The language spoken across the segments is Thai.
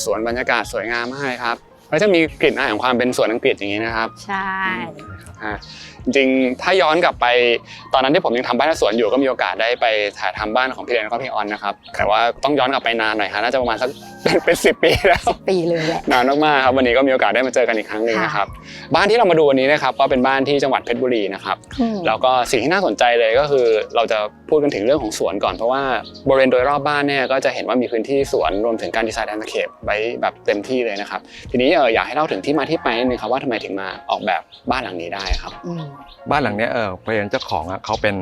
สวนบรรยากาศสวยงามมากเลยครับก็จะมีกลิ่นอายของความเป็นสวนอังกฤษอย่างนี้นะครับใช่จริงๆถ้าย้อนกลับไปตอนนั้นที่ผมยังทำบ้านสวนอยู่ก็มีโอกาสได้ไปถ่ายทำบ้านของพี่เรนแล้วก็พี่ออนนะครับแต่ว่าต้องย้อนกลับไปนานหน่อยฮะน่าจะประมาณสักเป็น10 ปีแล้ว10 ปีเลยแหละนานมากๆครับวันนี้ก็มีโอกาสได้มาเจอกันอีกครั้งนึงนะครับบ้านที่เรามาดูวันนี้นะครับก็เป็นบ้านที่จังหวัดเพชรบุรีนะครับแล้วก็สิ่งที่น่าสนใจเลยก็คือเราจะพูดกันถึงเรื่องของสวนก่อนเพราะว่าบริเวณโดยรอบบ้านเนี่ยก็จะเห็นว่ามีพื้นที่สวนรวมถึงการดีไซน์แลนด์สเคปไว้แบบเต็มที่เลยนะครับทีนี้อยากให้เล่าถึงที่มาที่ไปนิดนึงครับว่าทำไมถึงมาออกแบบบ้านหลังนี้ได้ครับบ้านหลังนี้ประเด็นเจ้าของเขาเป็น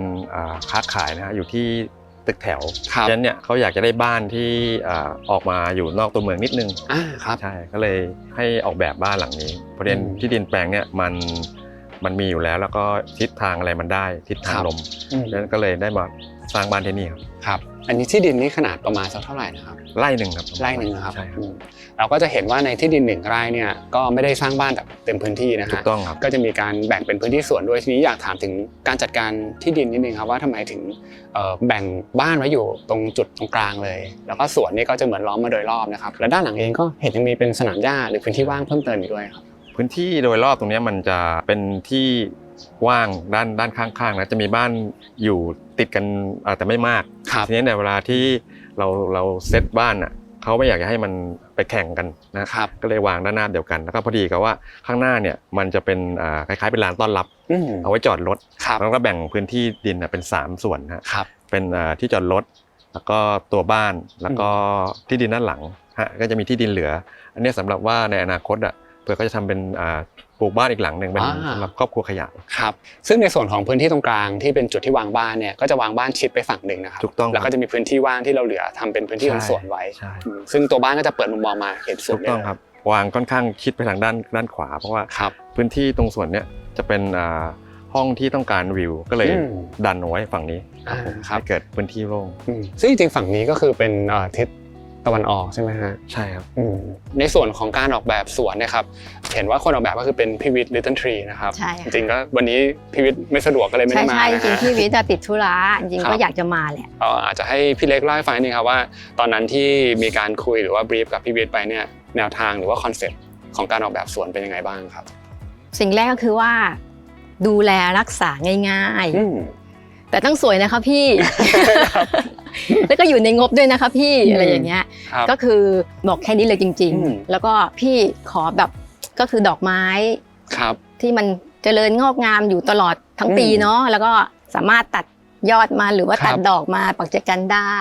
ค้าขายนะฮะอยู่ที่ตึกแถวฉะนั้นเนี่ยเขาอยากจะได้บ้านที่ออกมาอยู่นอกตัวเมืองนิดนึงครับใช่ก็เลยให้ออกแบบบ้านหลังนี้ประเด็นที่ดินแปลงเนี่ยมันมีอยู่แล้วก็ทิศทางอะไรมันได้ทิศทางลมฉะนั้นก็เลยได้มาสร้างบ้านที่นี่ครับอันนี้ที่ดินนี่ขนาดประมาณสักเท่าไหร่นะครับไร่หนึ่งครับไร่หนึ่งครับเราก็จะเห็นว่าในที่ดิน1 ไร่เนี่ยก็ไม่ได้สร้างบ้านแบบเต็มพื้นที่นะฮะถูกต้องครับก็จะมีการแบ่งเป็นพื้นที่สวนด้วยทีนี้อยากถามถึงการจัดการที่ดินนิดนึงครับว่าทำไมถึงแบ่งบ้านไว้อยู่ตรงจุดตรงกลางเลยแล้วก็สวนนี่ก็จะเหมือนล้อมมาโดยรอบนะครับและด้านหลังเองก็เห็นยังมีเป็นสนามหญ้าหรือพื้นที่ว่างเพิ่มเติมอีกด้วยครับพื้นที่โดยรอบตรงนี้มันจะเป็นที่ว่างด้านข้างๆนะจะมีบ้านอยู่ติดกันแต่ไม่มากทีนี้ในเวลาที่เราเซตบ้านอ่ะเขาไม่อยากจะให้มันไปแข่งกันนะครับก็เลยวางด้านหน้าเดียวกันแล้วก็พอดีกับว่าข้างหน้าเนี่ยมันจะเป็นคล้ายๆเป็นลานต้อนรับเอาไว้จอดรถแล้วก็แบ่งพื้นที่ดินเป็น3 ส่วนนะครับเป็นที่จอดรถแล้วก็ตัวบ้านแล้วก็ที่ดินด้านหลังก็จะมีที่ดินเหลืออันนี้สำหรับว่าในอนาคตเพื่อเขาจะทำเป็นปลูกบ้านอีกหลังหนึ่งเป็นสำหรับครอบครัวขยายครับซึ่งในส่วนของพื้นที่ตรงกลางที่เป็นจุดที่วางบ้านเนี่ยก็จะวางบ้านชิดไปฝั่งหนึ่งนะครับถูกต้องแล้วก็จะมีพื้นที่ว่างที่เราเหลือทำเป็นพื้นที่สวนไว้ซึ่งตัวบ้านก็จะเปิดมุมมองมาเห็นสวนถูกต้องครับวางค่อนข้างชิดไปทางด้านขวาเพราะว่าพื้นที่ตรงส่วนเนี้ยจะเป็นห้องที่ต้องการวิวก็เลยดันเอาไว้ฝั่งนี้ให้เกิดพื้นที่โล่งซึ่งจริงๆฝั่งนี้ก็คือเป็นทิศตะวันออกใช่ไหมฮะใช่ครับในส่วนของการออกแบบสวนนะครับเห็นว่าคนออกแบบก็คือเป็นพี่วิทย์ Little Tree นะครับจริงๆก็วันนี้พี่วิทย์ไม่สะดวกก็เลยไม่ได้มาใช่จริงพี่วิทย์จะติดธุระจริงก็อยากจะมาแหละอาจจะให้พี่เล็กเล่าให้ฟังนิดนึงครับว่าตอนนั้นที่มีการคุยหรือว่าบรีฟกับพี่วิทย์ไปเนี่ยแนวทางหรือว่าคอนเซ็ปต์ของการออกแบบสวนเป็นยังไงบ้างครับสิ่งแรกก็คือว่าดูแลรักษาง่ายๆแต่ต้องสวยนะคะพี่แล้วก็อยู่ในงบด้วยนะคะพี่อะไรอย่างเงี้ยก็คือบอกแค่นี้เลยจริงๆแล้วก็พี่ขอแบบก็คือดอกไม้ที่มันเจริญงอกงามอยู่ตลอดทั้งปีเนาะแล้วก็สามารถตัดยอดมาหรือว่าตัดดอกมาปักจัดกันได้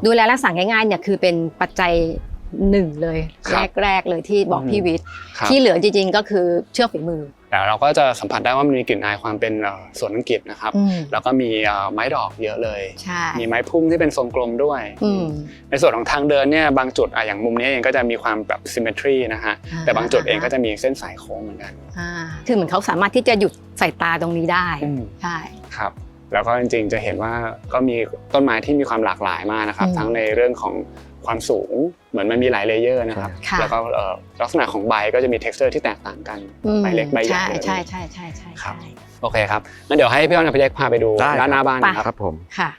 ดูแลรักษาง่ายๆเนี่ยคือเป็นปัจจัย1เลยแรกเลยที่บอกพี่วิทย์ที่เหลือจริงๆก็คือเชื่อฝีมือแต่เราก็จะสัมผัสได้ว่ามันมีกลิ่นอายความเป็นสวนอังกฤษนะครับแล้วก็มีไม้ดอกเยอะเลยมีไม้พุ่มที่เป็นทรงกลมด้วยในส่วนของทางเดินเนี่ยบางจุดอย่างมุมนี้เองก็จะมีความแบบ symmetry นะฮะแต่บางจุดเองก็จะมีเส้นสายโค้งเหมือนกันคือเหมือนเขาสามารถที่จะหยุดสายตาตรงนี้ได้ใช่ครับแล้วก็จริงๆจะเห็นว่าก็มีต้นไม้ที่มีความหลากหลายมากนะครับทั้งในเรื่องของความสูงเหมือนมันมีหลายเลเยอร์นะครับแล้วก็ลักษณะของใบก็จะมี texture ที่แตกต่างกันใบเล็กใบใหญ่ใช่ครับโอเคครับงั้นเดี๋ยวให้พี่อ้อนกับพี่เล็กพาไปดูด้านหน้าบ้านครับผมค่ะ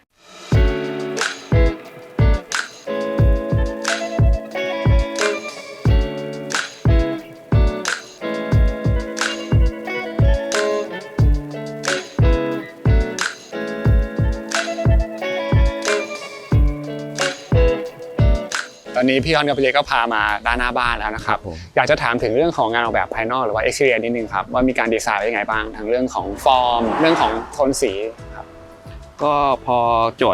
ตอนนี้พี่อ้อนกับพี่เล็กก็พามาด้านหน้าบ้านแล้วนะครับอยากจะถามถึงเรื่องของงานออกแบบภายนอกหรือว่า exterior นิดนึงครับว่ามีการดีไซน์ยังไงบ้างทั้งเรื่องของฟอร์มเรื่องของโทนสีครับก็พอโจ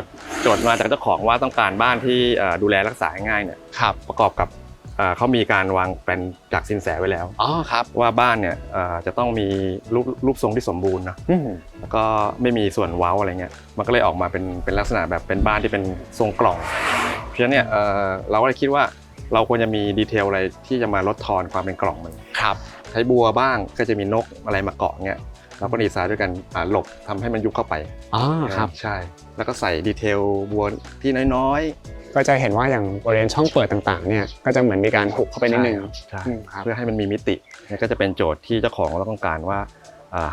ทย์มาจากเจ้าของว่าต้องการบ้านที่ดูแลรักษาง่ายเนี่ยประกอบกับเขามีการวางแผนจากสินแสไว้แล้วว่าบ้านเนี่ยจะต้องมีรูปทรงที่สมบูรณ์นะแล้วก็ไม่มีส่วนเว้าอะไรเงี้ยมันก็เลยออกมาเป็นลักษณะแบบเป็นบ้านที่เป็นทรงกล่องเพราะฉะนั้นเนี่ยเราก็เลยคิดว่าเราควรจะมีดีเทลอะไรที่จะมาลดทอนความเป็นกล่องมันใช้บัวบ้างก็จะมีนกอะไรมาเกาะเงี้ยเราก็ดีไซน์ด้วยกันหลบทำให้มันยุบเข้าไปครับใช่แล้วก็ใส่ดีเทลบัวที่น้อยก็จะเห็นว่าอย่างบริเวณช่องเปิดต่างๆเนี่ยก็จะเหมือนมีการหุบเข้าไปนิดนึงเพื่อให้มันมีมิตินี่ก็จะเป็นโจทย์ที่เจ้าของเราต้องการว่า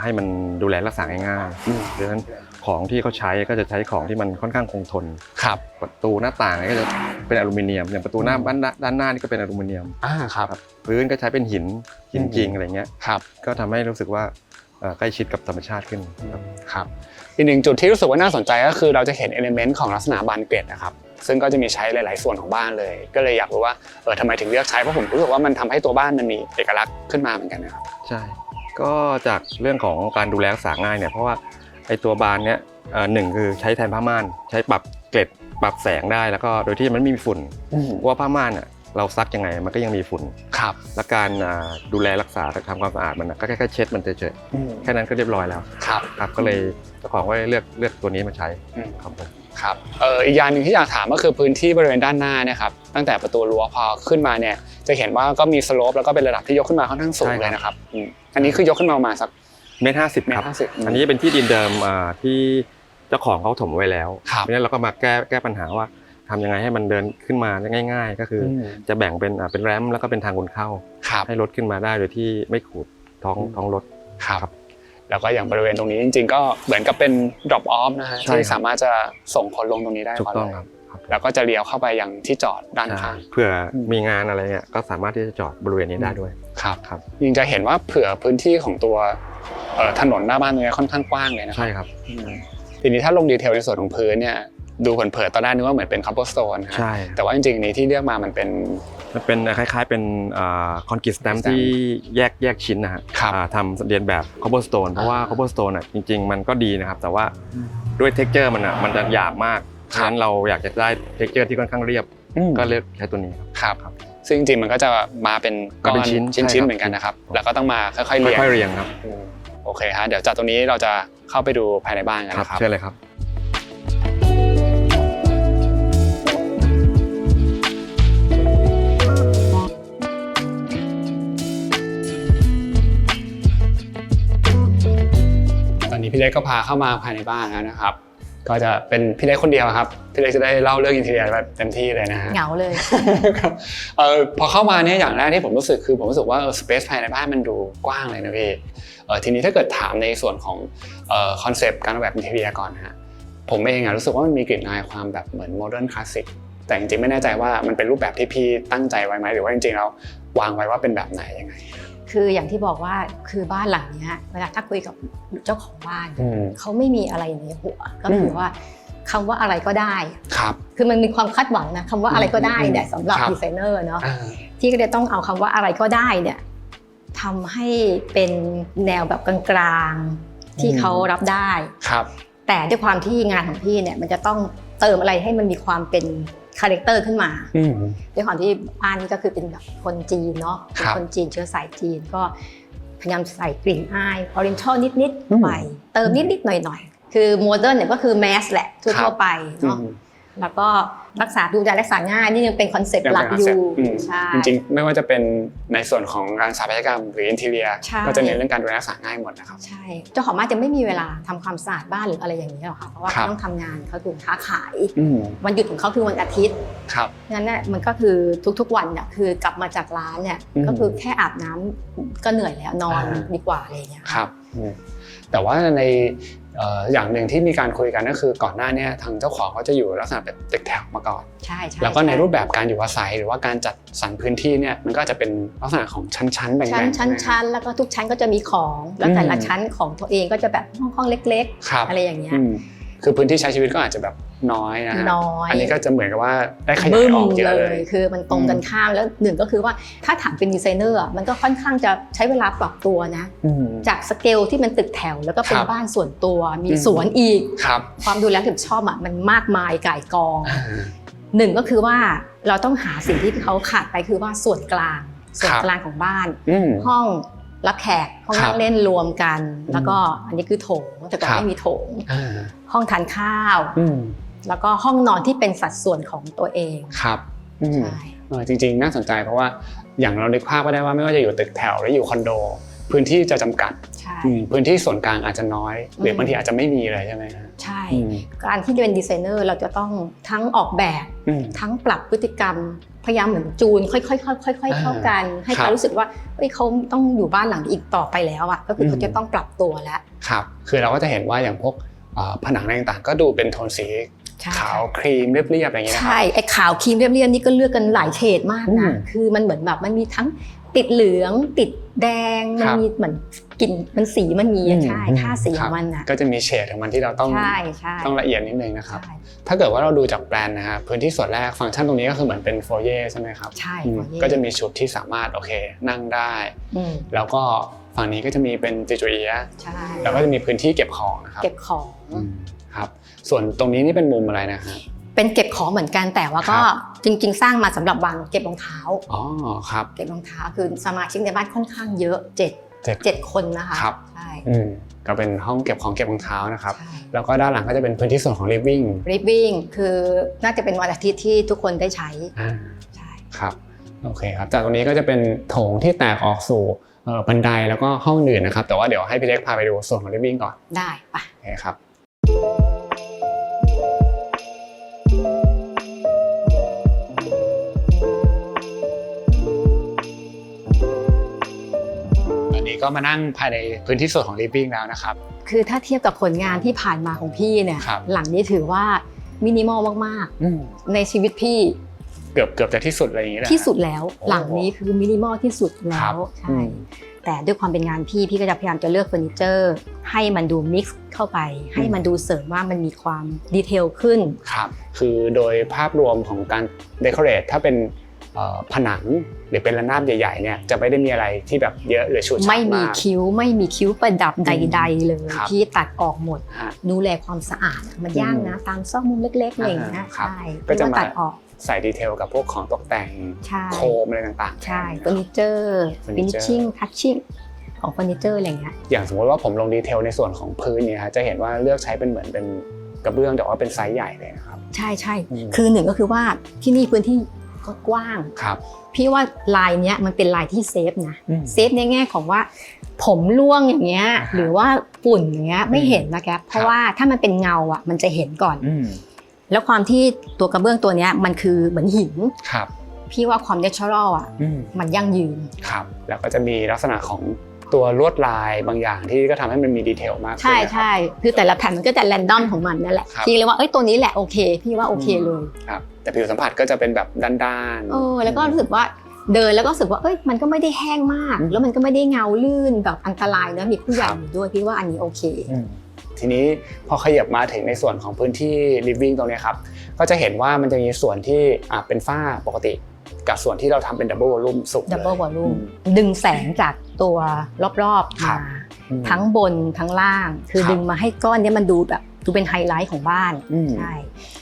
ให้มันดูแลรักษาง่ายๆดังนั้นของที่เขาใช้ก็จะใช้ของที่มันค่อนข้างคงทนครับประตูหน้าต่างก็จะเป็นอลูมิเนียมอย่างประตูหน้าด้านหน้านี่ก็เป็นอลูมิเนียมครับพื้นก็ใช้เป็นหินจริงอะไรเงี้ยครับก็ทำให้รู้สึกว่าใกล้ชิดกับธรรมชาติขึ้นครับอีกหนึ่งจุดที่รู้สึกว่าน่าสนใจก็คือเราจะเห็นเอลิเมนต์ของลักษณะบานเกล็ดนะครับซึ่งก็จะมีใช้หลายๆส่วนของบ้านเลยก็เลยอยากรู้ว่าทำไมถึงเลือกใช้เพราะผมรู้สึกว่ามันทำให้ตัวบ้านมันมีเอกลักษณ์ขึ้นมาเหมือนกันนะครับใช่ก็จากเรื่องของการดูแลรักษาง่ายเนี่ยเพราะว่าไอ้ตัวบานเนี้ยหนึ่งคือใช้แทนผ้าม่านใช้ปรับเกล็ดปรับแสงได้แล้วก็โดยที่มันไม่มีฝุ่นเพราะว่าผ้าม่านเราซักยังไงมันก็ยังมีฝุ่นครับและการดูแลรักษาทำความสะอาดมันก็แค่เช็ดมันเฉยๆแค่นั้นก็เรียบร้อยแล้วครับก็เลยเจ้าของก็เลือกตัวนี้มาใช้ครับผมครับอีกอย่างหนึ่งที่อยากถามก็คือพื้นที่บริเวณด้านหน้าเนี่ยครับตั้งแต่ประตูรั้วพอขึ้นมาเนี่ยจะเห็นว่าก็มีสโลปแล้วก็เป็นระดับที่ยกขึ้นมาค่อนข้างสูงเลยนะครับอันนี้คือยกขึ้นมาประมาณสัก1.50 ครับอันนี้เป็นที่ดินเดิมที่เจ้าของเขาถมไว้แล้วเพราะฉะนั้นเราก็มาแก้ปัญหาว่าทำยังไงให้มันเดินขึ้นมาง่ายๆก็คือจะแบ่งเป็นแรมป์แล้วก็เป็นทางคนเข้าให้รถขึ้นมาได้โดยที่ไม่ขูดท้องรถครับแล้วก็อย่างบริเวณตรงนี้จริงๆก็เหมือนกับเป็น drop off นะฮะที่สามารถจะส่งคนลงตรงนี้ได้ก่อนเลยแล้วก็จะเลี้ยวเข้าไปยังที่จอดด้านข้างเผื่อมีงานอะไรเงี้ยก็สามารถที่จะจอดบริเวณนี้ได้ด้วยครับยิ่งจะเห็นว่าเผื่อพื้นที่ของตัวถนนหน้าบ้านตรงนี้ค่อนข้างกว้างเลยนะใช่ครับทีนี้ถ้าลงดีเทลในส่วนของพื้นเนี่ยดูเผินๆตอนแรกนึกว่าเหมือนเป็นคัพเปอร์สโตนใช่แต่ว่าจริงๆนี้ที่เลือกมามันเป็นคล้ายๆเป็นคอนกรีตสแตมป์ที่แยกชิ้นนะฮะทำเรียนแบบคัพเปอร์สโตนเพราะว่าคัพเปอร์สโตนจริงๆมันก็ดีนะครับแต่ว่าด้วยเท็กเจอร์มันจะหยาบมากฉะนั้นเราอยากจะได้เท็กเจอร์ที่ค่อนข้างเรียบก็เลือกใช้ตัวนี้ครับซึ่งจริงๆมันก็จะมาเป็นก้อนชิ้นเหมือนกันนะครับแล้วก็ต้องมาค่อยๆเรียงครับโอเคฮะเดี๋ยวจากตรงนี้เราจะเข้าไปดูภายในบ้านกันนะครับเชิญเลยครับตอนนี้พี่เล็กก็พาเข้ามาภายในบ้านแล้วนะครับก็จะเป็นพี่เล็กคนเดียวครับพี่เล็กจะได้เล่าเรื่องอินทีเรียแบบเต็มที่เลยนะฮะเหงาเลยครับพอเข้ามาเนี่ยอย่างแรกที่ผมรู้สึกว่าสเปซภายในบ้านมันดูกว้างเลยนะพี่ทีนี้ถ้าเกิดถามในส่วนของคอนเซปต์การออกแบบอินทีเรียก่อนนะฮะผมเองรู้สึกว่ามันมีกลิ่นอายความแบบเหมือนโมเดิร์นคลาสสิกแต่จริงๆไม่แน่ใจว่ามันเป็นรูปแบบที่พี่ตั้งใจไว้ไหมหรือว่าจริงๆแล้ววางไว้ว่าเป็นแบบไหนยังไงคืออย่างที่บอกว่าคือบ้านหลังนี้เวลาถ้าคุยกับเจ้าของบ้านเขาไม่มีอะไรในหัวก็คือว่าคำว่าอะไรก็ได้ครับคือมันมีความคาดหวังนะคำว่าอะไรก็ได้เนี่ยสำหรับดีไซเนอร์เนาะที่ก็จะต้องเอาคำว่าอะไรก็ได้เนี่ยทำให้เป็นแนวแบบกลางๆที่เขารับได้ครับแต่ด้วยความที่งานของพี่เนี่ยมันจะต้องเติมอะไรให้มันมีความเป็นคาแรคเตอร์ขึ้นมาด้วยความที่บ้านนี้ก็คือเป็นแบบคนจีนเนาะเป็นคนจีนเชื้อสายจีนก็พยายามใส่กลิ่นอายออเรนทัลนิดๆไปเติมนิดๆหน่อยๆคือโมเดิร์นเนี่ยก็คือแมสแหละทั่วไปเนาะแล้วก็ดูแลรักษาง่ายนี่ยังเป็นคอนเซ็ปต์หลักอยู่ใช่จริงๆไม่ว่าจะเป็นในส่วนของการสถาปัตยกรรมหรืออินทีเรียก็จะเน้นเรื่องการดูแลรักษาง่ายหมดนะครับใช่เจ้าของบ้านจะไม่มีเวลาทำความสะอาดบ้านหรืออะไรอย่างนี้หรอกค่ะเพราะว่าเขาต้องทำงานเขาคือค้าขายวันหยุดของเขาคือวันอาทิตย์งั้นเนี่ยมันก็คือทุกๆวันเนี่ยคือกลับมาจากร้านเนี่ยก็คือแค่อาบน้ำก็เหนื่อยแล้วนอนดีกว่าอะไรอย่างเงี้ยครับแต่ว่าในอย่างหนึ่งที่มีการคุยกันก็คือก่อนหน้านี้ทางเจ้าของเขาจะอยู่ลักษณะแบบตึกแถวมาก่อนใช่แล้วก็ในรูปแบบการอยู่อาศัยหรือว่าการจัดสรรพื้นที่เนี่ยมันก็จะเป็นลักษณะของชั้นๆแบ่งๆชั้นแล้วก็ทุกชั้นก็จะมีของแล้วแต่ละชั้นของตัวเองก็จะแบบห้องเล็กๆอะไรอย่างเงี้ยคือพื้นที่ใช้ชีวิตก็อาจจะแบบน้อยนะอันนี้ก็จะเหมือนกับว่าได้ขยายออกเยอะเลยคือมันตรงกันข้ามแล้วหนึ่งก็คือว่าถ้าถามเป็นดีไซเนอร์มันก็ค่อนข้างจะใช้เวลาปรับตัวนะจากสเกลที่มันตึกแถวแล้วก็เป็นบ้านส่วนตัวมีสวนอีกความดูแลรับผิดชอบมันมากมายก่ายกองหนึ่งก็คือว่าเราต้องหาสิ่งที่เขาขาดไปคือว่าส่วนกลางของบ้านห้องรับแขกห้องนั่งเล่นรวมกันแล้วก็อันนี้คือโถงแต่ก่อนไม่มีโถงห้องทานข้าวแล้วก็ห้องนอนที่เป็นสัดส่วนของตัวเองครับใช่จริงๆน่าสนใจเพราะว่าอย่างเรานึกภาพก็ได้ว่าไม่ว่าจะอยู่ตึกแถวหรืออยู่คอนโด พื้นที่จะจำกัด ใช่ พื้นที่ส่วนกลางอาจจะน้อยหรือบางทีอาจจะไม่มีเลยใช่ไหมฮะ ใช่การที่เป็นดีไซเนอร์เราจะต้องทั้งออกแบบทั้งปรับพฤติกรรมพยายามเหมือนจูนค่อยๆเข้ากันให้เขารู้สึกว่าเขาต้องอยู่บ้านหลังนี้อีกต่อไปแล้วอ่ะก็คือเขาจะต้องปรับตัวแล้วครับคือเราก็จะเห็นว่าอย่างพวกผนังต่างๆก็ดูเป็นโทนสีขาวครีมเรียบๆอะไรอย่างเงี้ยนะครับใช่ไอ้ขาวครีมเรียบๆนี่ก็เลือกกันหลายเฉดมากนะคือมันเหมือนแบบมันมีทั้งติดเหลืองติดแดงมันมีเหมือนกลิ่นมันสีมันมีใช่ค่าสีของมันอ่ะก็จะมีเฉดของมันที่เราต้องละเอียดนิดนึงนะครับถ้าเกิดว่าเราดูจากแปลนนะครับพื้นที่ส่วนแรกฟังก์ชันตรงนี้ก็คือเหมือนเป็นโฟเย่ใช่ไหมครับใช่ก็จะมีชุดที่สามารถโอเคนั่งได้แล้วก็ฝั่งนี้ก็จะมีเป็นจิจูเอียแล้วก็จะมีพื้นที่เก็บของนะครับเก็บของครับส่วนตรงนี้นี่เป็นมุมอะไรนะครับเป็นเก็บของเหมือนกันแต่ว่าก็จริงๆสร้างมาสำหรับวางเก็บรองเท้าอ๋อครับเก็บรองเท้าคือสมาชิกในบ้านค่อนข้างเยอะ7คนนะคะใช่ก็เป็นห้องเก็บของเก็บรองเท้านะครับแล้วก็ด้านหลังก็จะเป็นพื้นที่ส่วนของ living คือน่าจะเป็นวันอาทิตย์ที่ทุกคนได้ใช้ใช่ครับโอเคครับจากตรงนี้ก็จะเป็นโถงที่แตกออกสู่บันไดแล้วก็ห้องอื่นนะครับแต่ว่าเดี๋ยวให้พี่เล็กพาไปดูส่วนของ living ก่อนได้ปะโอเคครับก็มานั่งภายในพื้นที่ส่วนของ living แล้วนะครับคือถ้าเทียบกับผลงานที่ผ่านมาของพี่เนี่ยหลังนี้ถือว่ามินิมอลมากๆในชีวิตพี่เกือบจะที่สุดอะไรอย่างเงี้ยที่สุดแล้วหลังนี้คือมินิมอลที่สุดแล้วใช่แต่ด้วยความเป็นงานพี่ก็จะพยายามจะเลือกเฟอร์นิเจอร์ให้มันดูมิกซ์เข้าไปให้มันดูเสริมว่ามันมีความดีเทลขึ้นครับคือโดยภาพรวมของการเดคอเรทถ้าเป็นผนังหรือเป็นระนาบใหญ่ๆเนี่ยจะไม่ได้มีอะไรที่แบบเยอะหรือฉูดฉาดมากไม่มีคิ้วประดับใดๆเลยที่ตัดออกหมดดูแลความสะอาดมันยากนะตามซอกมุมเล็กๆอะไรอย่างเงี้ยใช่ก็จะมาตัดออกใส่ดีเทลกับพวกของตกแต่งโคมอะไรต่างๆใช่เฟอร์นิเจอร์ฟินิชชิ่งทัชชิ่งของเฟอร์นิเจอร์อะไรเงี้ยอย่างสมมติว่าผมลงดีเทลในส่วนของพื้นเนี่ยจะเห็นว่าเลือกใช้เป็นเหมือนเป็นกระเบื้องแต่ว่าเป็นไซส์ใหญ่เลยนะครับใช่คือหนึ่งก็คือว่าที่นี่พื้นที่กว้างพี่ว่าลายเนี้ยมันเป็นลายที่เซฟนะเซฟในแง่ของว่าผมร่วงอย่างเงี้ยหรือว่าฝุ่นอย่างเงี้ยไม่เห็นนะแกเพราะว่าถ้ามันเป็นเงาอ่ะมันจะเห็นก่อนแล้วความที่ตัวกระเบื้องตัวเนี้ยมันคือเหมือนหินพี่ว่าความเนเชอรัลอ่ะมันยั่งยืนครับแล้วก็จะมีลักษณะของตัวลวดลายบางอย่างที่ก็ทำให้มันมีดีเทลมากใช่คือแต่ละแผ่นมันก็จะแรนดอมของมันนั่นแหละพี่เลยว่าตัวนี้แหละโอเคพี่ว่าโอเคเลยครับแต่ผิวสัมผัสก็จะเป็นแบบด้านๆแล้วก็รู้สึกว่าเดินแล้วก็รู้สึกว่ามันก็ไม่ได้แห้งมากแล้วมันก็ไม่ได้เงาลื่นแบบอันตรายนะมีผู้ใหญ่อยู่ด้วยพี่ว่าอันนี้โอเคทีนี้พอขยับมาถึงในส่วนของพื้นที่ living ตรงนี้ครับก็จะเห็นว่ามันจะมีส่วนที่เป็นฝ้าปกติกับส่วนที่เราทำเป็น double volume สุดเลย double volume ดึงแสงจากตัวรอบๆมาทั้งบนทั้งล่างคือดึงมาให้ก้อนนี้มันดูแบบดูเป็นไฮไลท์ของบ้านใช่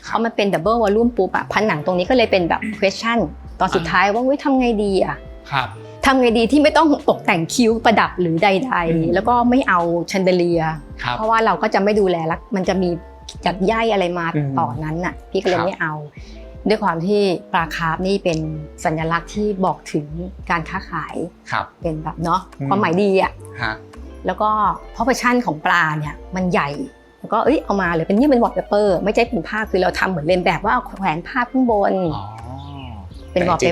เพราะมันเป็น double volume ปุ๊บผนังตรงนี้ก็เลยเป็นแบบ question ตอนสุดท้ายว่าทำไงดีทำไงดีที่ไม่ต้องตกแต่งคิ้วประดับหรือใดๆแล้วก็ไม่เอาแชนเดเลียเพราะว่าเราก็จะไม่ดูแลแล้วมันจะมีจัดใยอะไรมาต่อนั้นน่ะพี่ก็เลยไม่เอาด้วยความที่ปลาคาร์ฟนี่เป็นสัญลักษณ์ที่บอกถึงการค้าขายเป็นแบบเนาะความหมายดีอ่ะแล้วก็เพราะชั่นของปลาเนี่ยมันใหญ่แล้วก็เอามาเลยเป็นวอลเปเปอร์ไม่ใช่เป็นผ้าคือเราทำเหมือนเลียนแบบว่าเอาแขวนผ้าข้างบนเป็นวอลเป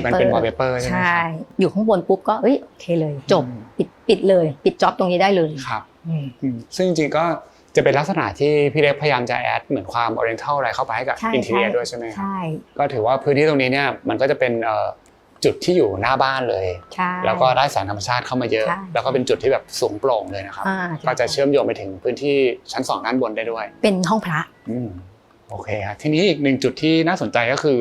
เปอร์ใช่อยู่ข้างบนปุ๊บก็โอเคเลยจบปิดเลยปิดจ็อบตรงนี้ได้เลยครับซึ่งจริงๆก็จะเป็นลักษณะที่พี่เล็กพยายามจะแอดเหมือนความออเรียนทัลอะไรเข้าไปให้กับอินทีเรียด้วยใช่ไหมครับก็ถือว่าพื้นที่ตรงนี้เนี่ยมันก็จะเป็นจุดที่อยู่หน้าบ้านเลยแล้วก็ได้แสงธรรมชาติเข้ามาเยอะแล้วก็เป็นจุดที่แบบสูงโปร่งเลยนะครับก็จะเชื่อมโยงไปถึงพื้นที่ชั้น2ด้านบนได้ด้วยเป็นห้องพระโอเคครับทีนี้อีกหนึ่งจุดที่น่าสนใจก็คือ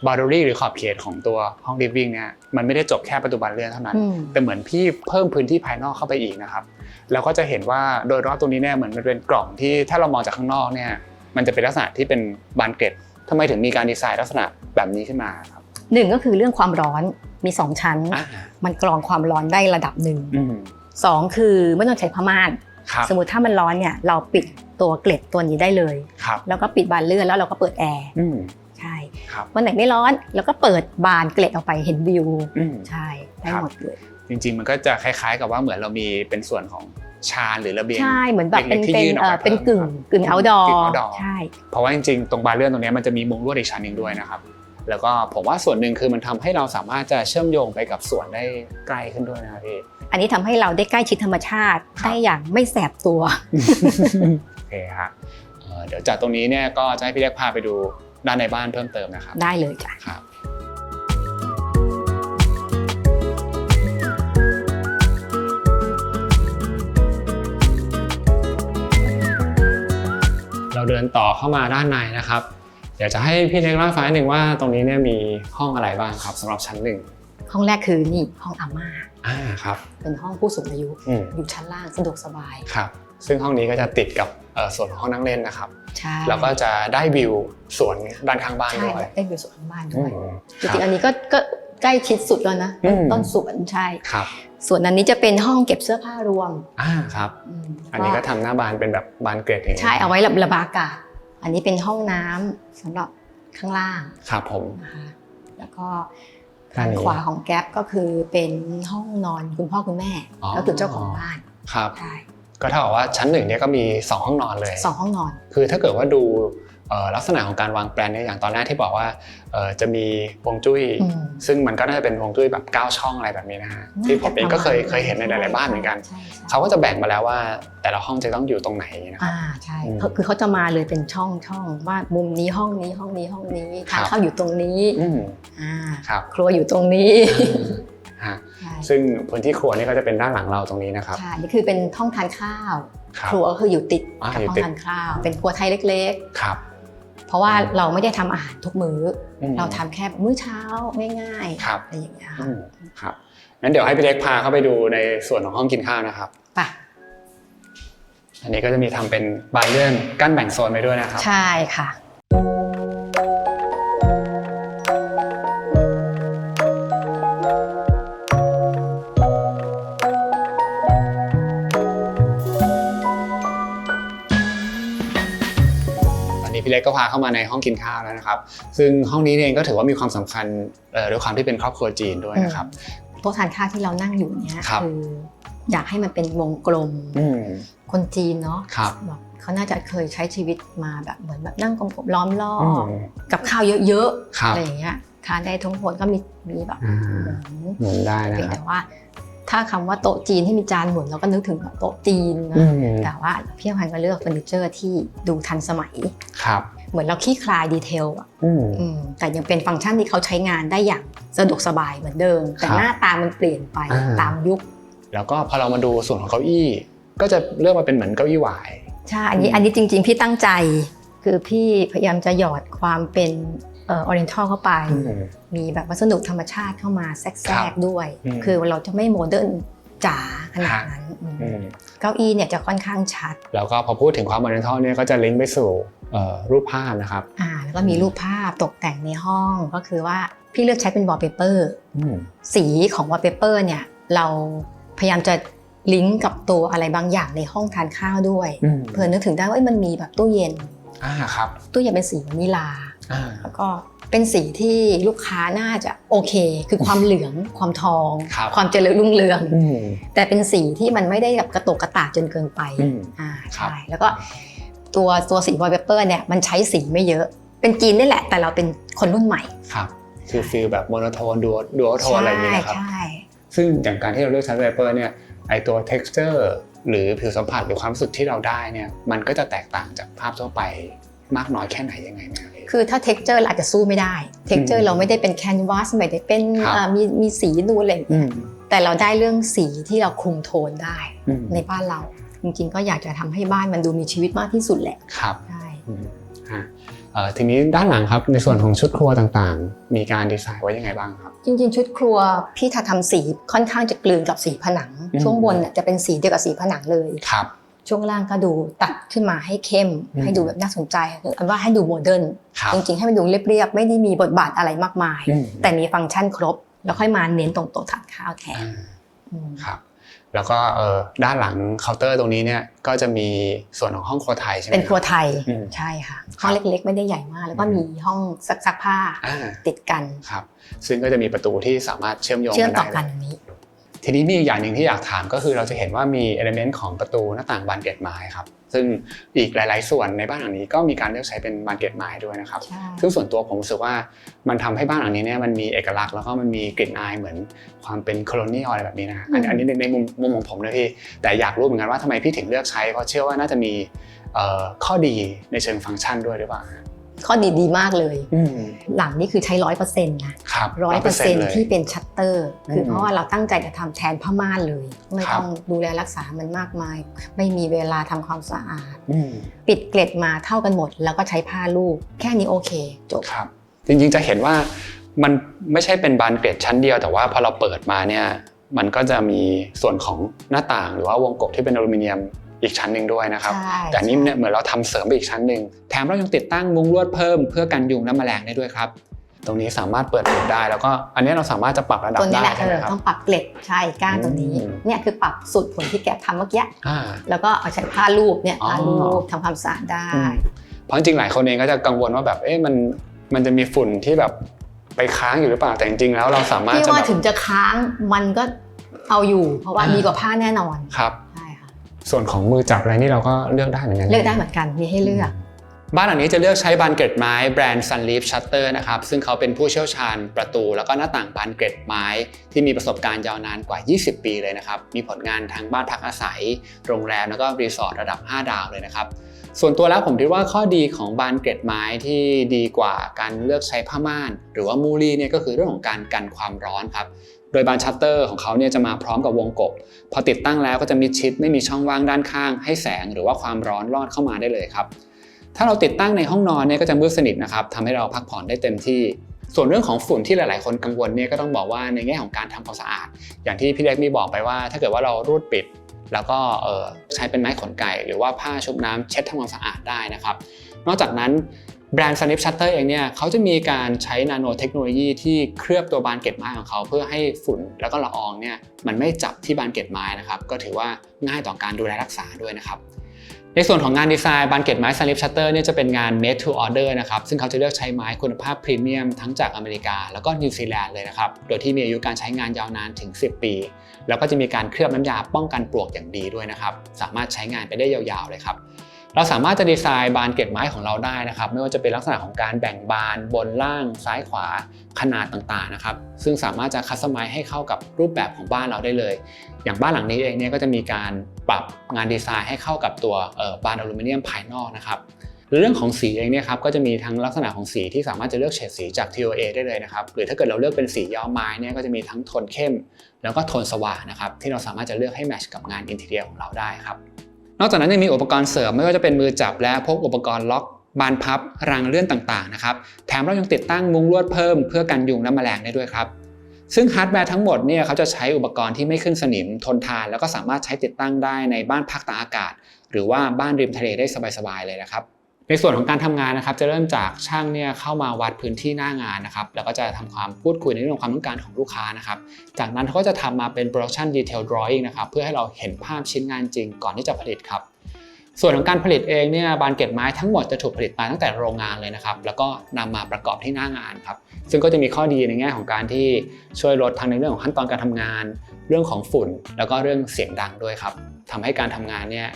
บาวเดอรี่หรือขอบเขตของตัวห้องลิฟวิ่งเนี่ยมันไม่ได้จบแค่ประตูบานเลื่อนเท่านั้นแต่เหมือนพี่เพิ่มพื้นที่ภายนอกเข้าไปอีกนะครับแล้วก็จะเห็นว่าโดยรอบตรงนี้เนี่ยเหมือนมันเป็นกล่องที่ถ้าเรามองจากข้างนอกเนี่ยมันจะเป็นลักษณะที่เป็นบานเกล็ดทำไมถึงมีการดีไซน์ลักษณะแบบนี้ขึ้นมาครับหนึ่งก็คือเรื่องความร้อนมี2ชั้นมันกรองความร้อนได้ระดับหนึ่ง2คือไม่ต้องใช้ผ้าม่านสมมติถ้ามันร้อนเนี่ยเราปิดตัวเกล็ดตัวนี้ได้เลยแล้วก็ปิดบานเลื่อนแล้วเราก็เปิดแอร์ใช่วันไหนไม่ร้อนแล้วก็เปิดบานเกล็ดออกไปเห็นวิวใช่ได้หมดเลย จริงๆมันก็จะคล้ายๆกับว่าเหมือนเรามีเป็นส่วนของชานหรือระเบียง ใช่เหมือนแบบเป็น ที่ยื่นออกมา เป็นกึ่ง ครับ outdoor กึ่ง outdoor ใช่ เพราะว่าจริงๆตรงบานเลื่อนตรงนี้มันจะมีมุงลวดอีกชั้นหนึ่งด้วยนะครับแล้วก็ผมว่าส่วนหนึ่งคือมันทำให้เราสามารถจะเชื่อมโยงไปกับสวนได้ใกล้ขึ้นด้วยนะครับพี่ อันนี้ทำให้เราได้ใกล้ชิดธรรมชาติ ครับ ได้อย่างไม่แสบตัว โอเคฮะเดี๋ยวจากตรงนี้เนี่ยก็จะให้พี่เล็กพาไปดูด้านในบ้านเพิ่มเติมนะครับ ได้เลยจ้ะ ครับเราเดินต่อเข้ามาด้านในนะครับเดี๋ยวจะให้พี่เล็กเล่าให้ฟังนิดนึงว่าตรงนี้เนี่ยมีห้องอะไรบ้างครับสำหรับชั้นหนึ่ง ห้องแรกคือนี่ห้องอาม่า ครับ เป็นห้องผู้สูงอายุ อืม อยู่ชั้นล่างสะดวกสบาย ครับซึ่งห้องนี้ก็จะติดกับส่วนของห้องนั่งเล่นนะครับ ใช่ แล้วก็จะได้วิวสวนด้านข้างบ้าน ใช่ ด้วย ได้วิวสวนข้างบ้าน อื ด้วย ม จริงๆอันนี้ก็ใกล้ชิดสุดแล้วนะ อืม ต้นสวนใช่ ครับ ส่วนนั้นนี้จะเป็นห้องเก็บเสื้อผ้ารวม ครับ อืม อันนี้ก็ทำหน้าบานเป็นแบบบานเกรดอย่างนี้ ใช่เอาไว้ระบายอากาศอันนี้เป็นห้องน้ำสำหรับข้างล่าง ครับผม นะคะแล้วก็ ด้า ทาน ง นี้ ขวาของแก๊ปก็คือเป็นห้องนอนคุณพ่อคุณแม่ อ๋อ ก็คือเจ้าของบ้าน ครับ ใช่ ก็เท่ากับว่าชั้นหนึ่งเนี่ยก็มี2ห้องนอนเลย สองห้องนอน คือถ้าเกิดว่าดูลักษณะของการวางแปลนเนี่ยอย่างตอนแรกที่บอกว่าจะมีฮวงจุ้ย อืม ซึ่งมันก็น่าจะเป็นฮวงจุ้ยแบบ9ช่องอะไรแบบนี้นะฮะที่ผมเองก็เคยเห็นในหลายๆบ้านเหมือนกัน ใช่ใช่ เขาก็จะแบ่งมาแล้วว่าแต่ละห้องจะต้องอยู่ตรงไหนนะครับ ใช่ อืม คือเขาจะมาเลยเป็นช่องว่ามุมนี้ห้องนี้ห้องนี้ห้องนี้ ครั ทาง บ เข้าอยู่ตรงนี้ อืม อ่า ครับ ครัวอยู่ตรงนี้ ฮะ ใช่ ซึ่งพื้นที่ครัวนี่ก็จะเป็นด้านหลังเราตรงนี้นะครับ ใช่นี่คือเป็นห้องทานข้าว ครับ ครัวก็คืออยู่ติด อ่า กับ อยู่ ห้อง ติด ทานข้าว เป็นครัวไทยเล็ก ครับ ๆ เพราะว่าเราไม่ได้ทำอาหารทุกมื้ออ ม เราทำแค่มื้อเช้าง่ายๆ ครับ อะไรอย่างเงี้ย อืมครับงั้นเดี๋ยวให้พี่เล็กพาเข้าไปดูในส่วนของห้องกินข้าวนะครับ ไป่ะ อันนี้ก็จะมีทำเป็นบานเลื่อนกั้นแบ่งโซนไปด้วยนะครับ ใช่ค่ะ ตอนนี้พี่เล็กก็พาเข้ามาในห้องกินข้าวแล้วนะครับ ซึ่งห้องนี้เองก็ถือว่ามีความสำคัญด้วยความที่เป็นครอบครัวจีนด้วยนะครับ โต๊ะทานข้าวที่เรานั่งอยู่เนี้ย ครับ คืออยากให้มันเป็นวงกลม อืม คนจีนเนาะ ครับ แบบเขาน่าจะเคยใช้ชีวิตมาแบบเหมือนแบบนั่งกลมๆล้อมรอ อื บ ม กับข้าวเยอะ ครั ๆ บ อะไรอย่างเงี้ยทานได้ทุกคนก็มีแบบ อ่า หมุน หมุนได้นะ เพียง ครับ แต่ว่า ถ้าคำว่าโต๊ะจีนที่มีจานหมุนเราก็นึกถึงแบบโต๊ะจีนนะ อืม แต่ว่าพี่พันธุ์ก็เลือกเฟอร์นิเจอร์ที่ดูทันสมัย ครับ เหมือนเราคลี่คลายดีเทลอะ อืม แต่ยังเป็นฟังก์ชันที่เขาใช้งานได้อย่างสะดวกสบายเหมือนเดิม แต่ ครับ หน้าตามันเปลี่ยนไป อ่า ตามยุค แล้วก็พอเรามาดูส่วนของเก้าอี้ ก็จะเลือกมาเป็นเหมือนเก้าอี้หวาย ใช่ อันนี้จริงๆ พี่ตั้งใจ คือพี่พยายามจะหยอดความเป็นออเรนทัลเข้าไป มีแบบวัสดุธรรมชาติเข้ามาแทร ครั ก บ ๆด้วย อืม คือเราจะไม่โมเดิร์นจ๋าขนาดนั้น อืม เก้าอี้เนี่ยจะค่อนข้างชัด แล้วก็พอพูดถึงความออเรนทัลเนี่ยก็จะลิงก์ไปสู่รูปภาพนะครับ แล้วก็มีรูปภาพตกแต่งในห้องก็คือว่าพี่เลือกใช้เป็นวอลเปเปอร์ อืม สีของวอลเปเปอร์เนี่ยเราพยายามจะลิงก์กับตัวอะไรบางอย่างในห้องทานข้าวด้วย อืม เพื่อนึกถึงได้ว่ามันมีแบบตู้เย็น ครับ ตู้เย็นเป็นสีวานิลา อ่า แล้วก็เป็นสีที่ลูกค้าน่าจะโอเค คือความเหลือง ความทอง ครับ ความเจริญรุ่งเรือง อืม แต่เป็นสีที่มันไม่ได้แบบกระโตกกระตากจนเกินไป อืม ใช่ แล้วก็ตัวสีวอลเปเปอร์เนี่ยมันใช้สีไม่เยอะ เป็นจีนนี่แหละ แต่เราเป็นคนรุ่นใหม่ ครับคือฟีลแบบโมโนโทนดูโทนอะไรอย่างเงี้ยนะครับ ใช่ ซึ่งอย่างการที่เราเลือกใช้เปเปอร์เนี่ยไอตัว texture หรือผิวสัมผัสหรือความรู้สึกที่เราได้เนี่ยมันก็จะแตกต่างจากภาพทั่วไปมากน้อยแค่ไหนยังไงไหมครับ คือถ้า texture เราอาจจะสู้ไม่ได้ texture เราไม่ได้เป็น canvas ไม่ได้เป็น ครับ มีสีนูนอะไรอย่างเงี้ย แต่เราได้เรื่องสีที่เราคุมโทนได้ อืม ในบ้านเรา จริงๆก็อยากจะทำให้บ้านมันดูมีชีวิตมากที่สุดแหละ ครับ ใช่ ฮะทีนี้ด้านหลังครับในส่วนของชุดครัวต่างๆ มีการดีไซน์ไว้ยังไงบ้างครับ จริงๆชุดครัวพี่ทำสีค่อนข้างจะกลืนกับสีผนัง อืม ช่วงบนเนี่ยจะเป็นสีเดียวกับสีผนังเลย ครับ ช่วงล่างก็ดูตัดขึ้นมาให้เข้ม อืม ให้ดูแบบน่าสนใจคืออันว่าให้ดูโมเดิร์น ครับ จริงๆให้มันดูเรียบๆไม่ได้มีบทบาทอะไรมากมาย อืม แต่มีฟังก์ชันครบ แล้วค่อยมาเน้นตรงโต๊ะทานข้าวแทน อ่า อืม ครับแล้วก็ด้านหลังเคาน์เตอร์ตรงนี้เนี่ยก็จะมีส่วนของห้องครัวไทยใช่ไหม เป็นครัวไทย อืม ใช่ค่ะห้องเล็กๆ ไม่ได้ใหญ่มาก แล้วก็มีห้องซักผ้า อ่า ติดกัน ครับซึ่งก็จะมีประตูที่สามารถเชื่อมโยง เชื่อม กัน ต่อ ได้ กันอันนี้ ทีนี้มีอีกอย่างหนึ่งที่อยากถามก็คือเราจะเห็นว่ามีเอลิเมนต์ของประตูหน้าต่างบานเกล็ดไม้ครับซึ่งอีกหลายๆส่วนในบ้านหลังนี้ก็มีการเลือกใช้เป็นบานเกล็ดไม้ด้วยนะครับซึ่งส่วนตัวผมรู้สึกว่ามันทำให้บ้านหลังนี้เนี่ยมันมีเอกลักษณ์แล้วก็มันมีกลิ่นอายเหมือนความเป็นโคโลเนียลอะไรแบบนี้นะอันนี้ในมุมของผมนะพี่แต่อยากรู้เหมือนกันว่าทำไมพี่ถึงเลือกใช้เพราะเชื่อว่าน่าจะมีข้อดีในเชิงฟังก์ชันด้วยหรือเปล่าข้อดีมากเลยหลังนี่คือใช้ 100% นะ100% ที่เป็นชัตเตอร์คือเพราะว่าเราตั้งใจจะทำแทนผ้าม่านเลยไม่ต้องดูแลรักษามันมากมายไม่มีเวลาทำความสะอาดปิดเกล็ดมาเท่ากันหมดแล้วก็ใช้ผ้าลูกแค่นี้โอเคจบครับจริงๆจะเห็นว่ามันไม่ใช่เป็นบานเกล็ดชั้นเดียวแต่ว่าพอเราเปิดมาเนี่ยมันก็จะมีส่วนของหน้าต่างหรือว่าวงกบที่เป็นอลูมิเนียมอีกชั้นหนึ่งด้วยนะครับแต่นี้เนี่ยเหมือนเราทำเสริมไปอีกชั้นหนึ่งแถมเรายังติดตั้งมุ้งลวดเพิ่มเพื่อกันยุงและแมลงได้ด้วยครับตรงนี้สามารถเปิดปิดได้แล้วก็อันนี้เราสามารถจะปรับระดับได้ใช่ไหมครับต้องปรับเกล็ดใช่ก้านตรงนี้เนี่ยคือปรับสูตรผลที่แกทำเมื่อกี้แล้วก็เอาใช้ผ้าลูบเนี่ยผ้าลูบทำความสะอาดได้เพราะจริงๆหลายคนเองก็จะกังวลว่าแบบมันจะมีฝุ่นที่แบบไปค้างอยู่หรือเปล่าแต่จริงๆแล้วเราสามารถที่ว่าถึงจะค้างมันก็เอาอยู่เพราะว่าดีกว่าผ้าแน่นอนครับส่วนของมือจับอะไรนี่เราก็เลือกได้เหมือนกันเลือกได้เหมือนกันมีให้เลือกบ้านหลังนี้จะเลือกใช้บานเกล็ดไม้แบรนด์ Sunleaf Shutter นะครับซึ่งเขาเป็นผู้เชี่ยวชาญประตูแล้วก็หน้าต่างบานเกล็ดไม้ที่มีประสบการณ์ยาวนานกว่า20 ปีเลยนะครับมีผลงานทางบ้านพักอาศัยโรงแรมแล้วก็รีสอร์ทระดับ5 ดาวเลยนะครับส่วนตัวแล้วผมคิดว่าข้อดีของบานเกล็ดไม้ที่ดีกว่าการเลือกใช้ผ้าม่านหรือว่ามูลี่เนี่ยก็คือเรื่องของการกันความร้อนครับโดยบานชัตเตอร์ของเขาเนี่ยจะมาพร้อมกับวงกบพอติดตั้งแล้วก็จะมิดชิดไม่มีช่องว่างด้านข้างให้แสงหรือว่าความร้อนลอดเข้ามาได้เลยครับถ้าเราติดตั้งในห้องนอนเนี่ยก็จะมืดสนิทนะครับทำให้เราพักผ่อนได้เต็มที่ส่วนเรื่องของฝุ่นที่หลายๆคนกังวลเนี่ยก็ต้องบอกว่าในแง่ของการทำความสะอาดอย่างที่พี่เล็กมีบอกไปว่าถ้าเกิดว่าเรารูดปิดแล้วก็ใช้เป็นไม้ขนไก่หรือว่าผ้าชุบน้ำเช็ดทำความสะอาดได้นะครับนอกจากนั้นแบรนด์ Sunleaf Shutter เองเนี่ยเขาจะมีการใช้นาโนเทคโนโลยีที่เคลือบตัวบานเกล็ดไม้ของเขาเพื่อให้ฝุ่นแล้วก็ละอองเนี่ยมันไม่จับที่บานเกล็ดไม้นะครับก็ถือว่าง่ายต่อการดูแลรักษาด้วยนะครับในส่วนของงานดีไซน์บานเกล็ดไม้ Sunleaf Shutter เนี่ยจะเป็นงาน made to order นะครับซึ่งเขาจะเลือกใช้ไม้คุณภาพพรีเมียมทั้งจากอเมริกาแล้วก็นิวซีแลนด์เลยนะครับโดยที่มีอายุการใช้งานยาวนานถึง10 ปีแล้วก็จะมีการเคลือบน้ำยาป้องกันปลวกอย่างดีด้วยนะครับสามารถใช้งานไปได้ยาวๆเลยครับเราสามารถจะดีไซน์บานเกล็ดไม้ของเราได้นะครับไม่ว่าจะเป็นลักษณะของการแบ่งบานบนล่างซ้ายขวาขนาดต่างๆนะครับซึ่งสามารถจะคัสตอมไมซ์ให้เข้ากับรูปแบบของบ้านเราได้เลยอย่างบ้านหลังนี้เองเนี่ยก็จะมีการปรับงานดีไซน์ให้เข้ากับตัวบานอลูมิเนียมภายนอกนะครับเรื่องของสีเองเนี่ยครับก็จะมีทั้งลักษณะของสีที่สามารถจะเลือกเฉดสีจาก TOA ได้เลยนะครับหรือถ้าเกิดเราเลือกเป็นสีย้อมไม้เนี่ยก็จะมีทั้งโทนเข้มแล้วก็โทนสว่างนะครับที่เราสามารถจะเลือกให้แมทช์กับงานอินทีเรียของเราได้ครับนอกจากนั้นยังมีอุปกรณ์เสริมไม่ว่าจะเป็นมือจับและพวกอุปกรณ์ล็อกบานพับรางเลื่อนต่างๆนะครับแถมเรายังติดตั้งมุ้งลวดเพิ่มเพื่อกันยุงและแมลงได้ด้วยครับซึ่งฮาร์ดแวร์ทั้งหมดเนี่ยเขาจะใช้อุปกรณ์ที่ไม่ขึ้นสนิมทนทานแล้วก็สามารถใช้ติดตั้งได้ในบ้านพักตากอากาศหรือว่าบ้านริมทะเลได้สบายๆเลยนะครับในส่วนของการทำงานนะครับจะเริ่มจากช่างเนี่ยเข้ามาวัดพื้นที่หน้างานนะครับแล้วก็จะทำความพูดคุยในเรื่องของความต้องการของลูกค้านะครับจากนั้นเขาก็จะทำมาเป็น production detail drawing นะครับเพื่อให้เราเห็นภาพชิ้นงานจริงก่อนที่จะผลิตครับส่วนของการผลิตเองเนี่ยบานเกล็ดไม้ทั้งหมดจะถูกผลิตมาตั้งแต่โรงงานเลยนะครับแล้วก็นำมาประกอบที่หน้างานครับซึ่งก็จะมีข้อดีในแง่ของการที่ช่วยลดทั้งในเรื่องของขั้นตอนการทำงานเรื่องของฝุ่นแล้วก็เรื่องเสียงดังด้วยครับทำให้การทำงานเนี่ย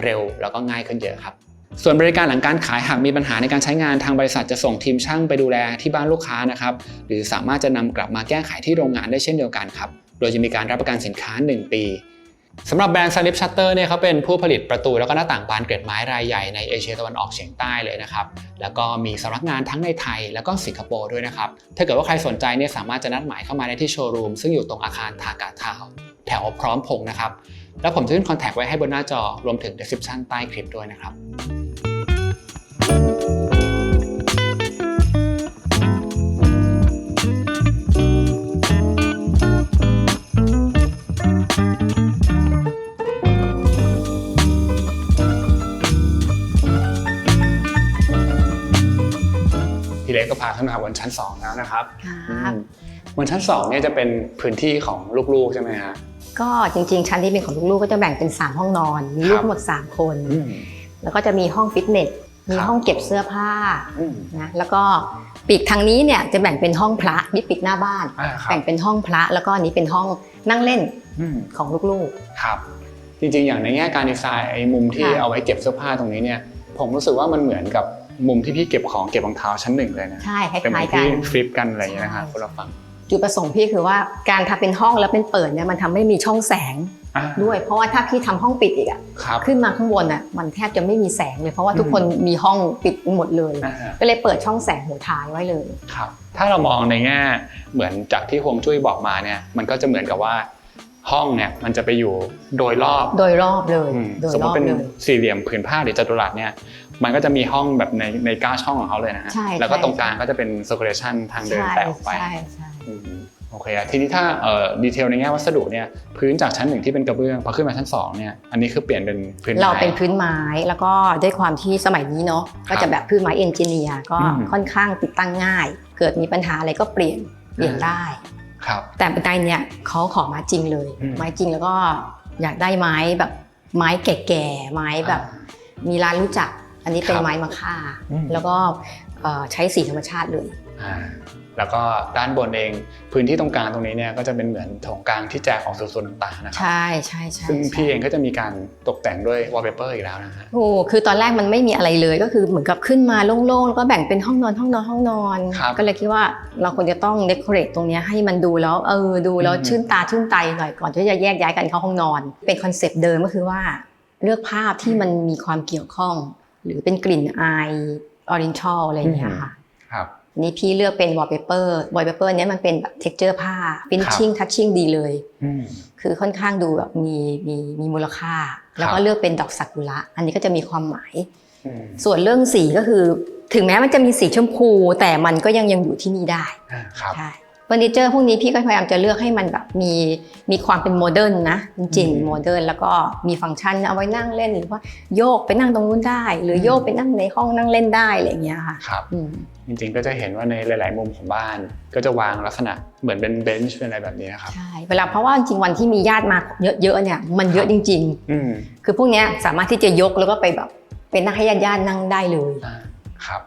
เร็วแล้วก็ง่ายขึ้นเยอะครับส่วนบริการหลังการขายหากมีปัญหาในการใช้งานทางบริษัทจะส่งทีมช่างไปดูแลที่บ้านลูกค้านะครับหรือสามารถจะนำกลับมาแก้ไขที่โรงงานได้เช่นเดียวกันครับโดยจะมีการรับประกันสินค้า1 ปีสำหรับแบรนด์ Sunleaf Shutter เนี่ยเขาเป็นผู้ผลิตประตูแล้วก็หน้าต่างบานเกล็ดไม้รายใหญ่ในเอเชียตะวันออกเฉียงใต้เลยนะครับแล้วก็มีสำนักงานทั้งในไทยแล้วก็สิงคโปร์ด้วยนะครับถ้าเกิดว่าใครสนใจเนี่ยสามารถจะนัดหมายเข้ามาได้ที่โชว์รูมซึ่งอยู่ตรงอาคารทากาทาวน์แถวพร้อมพงษ์นะครับแล้วผมจะขึ้นคอนแทคไว้ให้บนหน้าจอรวมถึง description ใต้คลิปด้วยนะครับพี่เล็กก็พาขึ้นมาบนชั้น2แล้วนะครับบนชั้น2เนี่ยจะเป็นพื้นที่ของลูกๆใช่ไหมฮะก็จริงๆชั้นที่เป็นของลูกๆก็จะแบ่งเป็น3ห้องนอนมีลูกหมด3คนแล้วก็จะมีห้องฟิตเนสมีห้องเก็บเสื้อผ้านะแล้วก็ปีกทางนี้เนี่ยจะแบ่งเป็นห้องพระมีปีกหน้าบ้านแบ่งเป็นห้องพระแล้วก็อันนี้เป็นห้องนั่งเล่น ของลูก ครับจริงๆอย่างในแง่การดีไซน์ไอ้มุมที่เอาไว้เก็บเสื้อผ้าตรงนี้เนี่ยผมรู้สึกว่ามันเหมือนกับมุมที่พี่เก็บของเก็บรองเท้าชั้นหนึ่งเลยนะ ๆใช่ค เป็นเหมื ล้า อย น ๆกัน ที่ฟลิปกันอะไรอย่างเงี้ยนะครับคนละฝั่ง จุดประสงค์พี่คือว่าการทำเป็นห้องแล้วเป็นเปิดเนี่ยมันทำให้มีช่องแสงด้วยเพราะว่าถ้าพี่ทำห้องปิดอีกขึ้นมาข้างบนมันแทบจะไม่มีแสงเลยเพราะว่าทุกคนมีห้องปิดหมดเลยก็เลยเปิดช่องแสงหัวท้ายไว้เลยครับถ้าเรามองในแง่เหมือนจากที่ฮวงจุ้ยบอกมาเนี่ยมันก็จะเหมือนกับว่าห้องเนี่ยมันจะไปอยู่โดยรอบเลยสมมติเป็นสี่เหลี่ยมผืนผ้าหรือจัตุรัสเนี่ยมันก็จะมีห้องแบบใน9ช่องของเขาเลยนะฮะแล้วก็ตรงกลางก็จะเป็น circulation ทางเดินแตกออกไปโอเคทีนี้ถ้าดีเทลในแง่วัสดุเนี่ยพื้นจากชั้น1ที่เป็นกระเบื้องพอขึ้นมาชั้น2เนี่ยอันนี้คือเปลี่ยนเป็นพื้นไม้เราเป็นพื้นไม้แล้วก็ด้วยความที่สมัยนี้เนาะก็จะแบบพื้นไม้เอนจิเนียร์ก็ค่อนข้างติดตั้งง่ายเกิดมีปัญหาอะไรก็เปลี่ยนได้แต่บันไดเนี่ยเขาขอมาจริงเลยไม้จริงแล้วก็อยากได้ไม้แบบไม้แก่ๆไม้แบบมีร้านรู้จักอันนี้เป็นไม้มะค่าแล้วก็ใช้สีธรรมชาติเลยแล้วก็ด้านบนเองพื้นที่ตรงกลางตรงนี้เนี่ยก็จะเป็นเหมือนโถงกลางที่แจกของส่วนต่างๆนะครับใช่ซึ่งพี่เองก็จะมีการตกแต่งด้วยวอลเปเปอร์อีกแล้วนะฮะโอ้คือตอนแรกมันไม่มีอะไรเลยก็คือเหมือนกับขึ้นมาโล่งๆแล้วก็แบ่งเป็นห้องนอนก็เลยคิดว่าเราควรจะต้องเดคอเรทตรงนี้ให้มันดูแล้วดูแล้วชื่นตาชื่นใจหน่อยก่อนที่จะแยกย้ายกันเข้าห้องนอนเป็นคอนเซปต์เดิมก็คือว่าเลือกภาพที่มันมีความเกี่ยวข้องหรือเป็นกลิ่นอายออรินทัลอะไรอย่างเงี้ยค่ะนี่พี่เลือกเป็นวอลเปเปอร์เนี้ยมันเป็นแบบเท็กเจอร์ผ้าฟินชิ่งทัชชิ่งดีเลยคือค่อนข้างดูแบบมีมูลค่าแล้วก็เลือกเป็นดอกซากุระอันนี้ก็จะมีความหมายส่วนเรื่องสีก็คือถึงแม้มันจะมีสีชมพูแต่มันก็ยังอยู่ที่นี่ได้ใช่เฟอร์นิเจอร์พวกนี้พี่ก็พยายามจะเลือกให้มันแบบมีความเป็นโมเดิร์นนะจริงๆโมเดิร์นแล้วก็มีฟังก์ชันเอาไว้นั่งเล่นหรือว่าโยกไปนั่งตรงนู้นได้หรือโยกไปนั่งในห้องนั่งเล่นได้อะไรอย่างเงี้ยค่ะครับจริงๆก็จะเห็นว่าในหลายๆมุมของบ้านก็จะวางลักษณะเหมือนเป็นเบนช์เป็นอะไรแบบนี้ครับใช่เวลาเพราะว่าจริงๆวันที่มีญาติมาเยอะๆเนี่ยมันเยอะจริงๆคือพวกนี้สามารถที่จะยกแล้วก็ไปแบบเป็นนั่งให้ญาตินั่งได้เลยครับ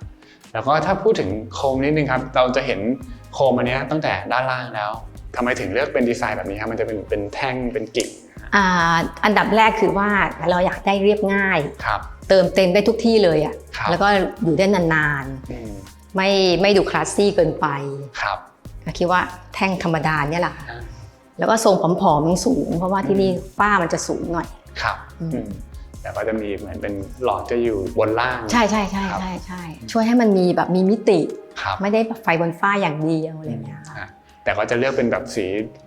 แล้วก็ถ้าพูดถึงโคมนิดนึงครับเราจะเห็นโคมอันนี้ตั้งแต่ด้านล่างแล้วทำไมถึงเลือกเป็นดีไซน์แบบนี้ครับมันจะเป็นแท่งเป็นกิ่งอันดับแรกคือว่าเราอยากได้เรียบง่ายเติมเต็มได้ทุกที่เลยอ่ะแล้วก็อยู่ได้นานๆไม่ดูคลาสซี่เกินไปก็คิดว่าแท่งธรรมดาเนี่ยแหละแล้วก็ทรงผอมๆสูงเพราะว่าที่นี่ฝ้ามันจะสูงหน่อยแต่ก็จะมีเหมือนเป็นหลอดจะอยู่บนล่างใช่ช่วยให้มันมีแบบมีมิติไม่ได้แบบไฟบนฝ้าอย่างเดียวอะไรอย่างเงี้ยแต่ก็จะเลือกเป็นแบบสี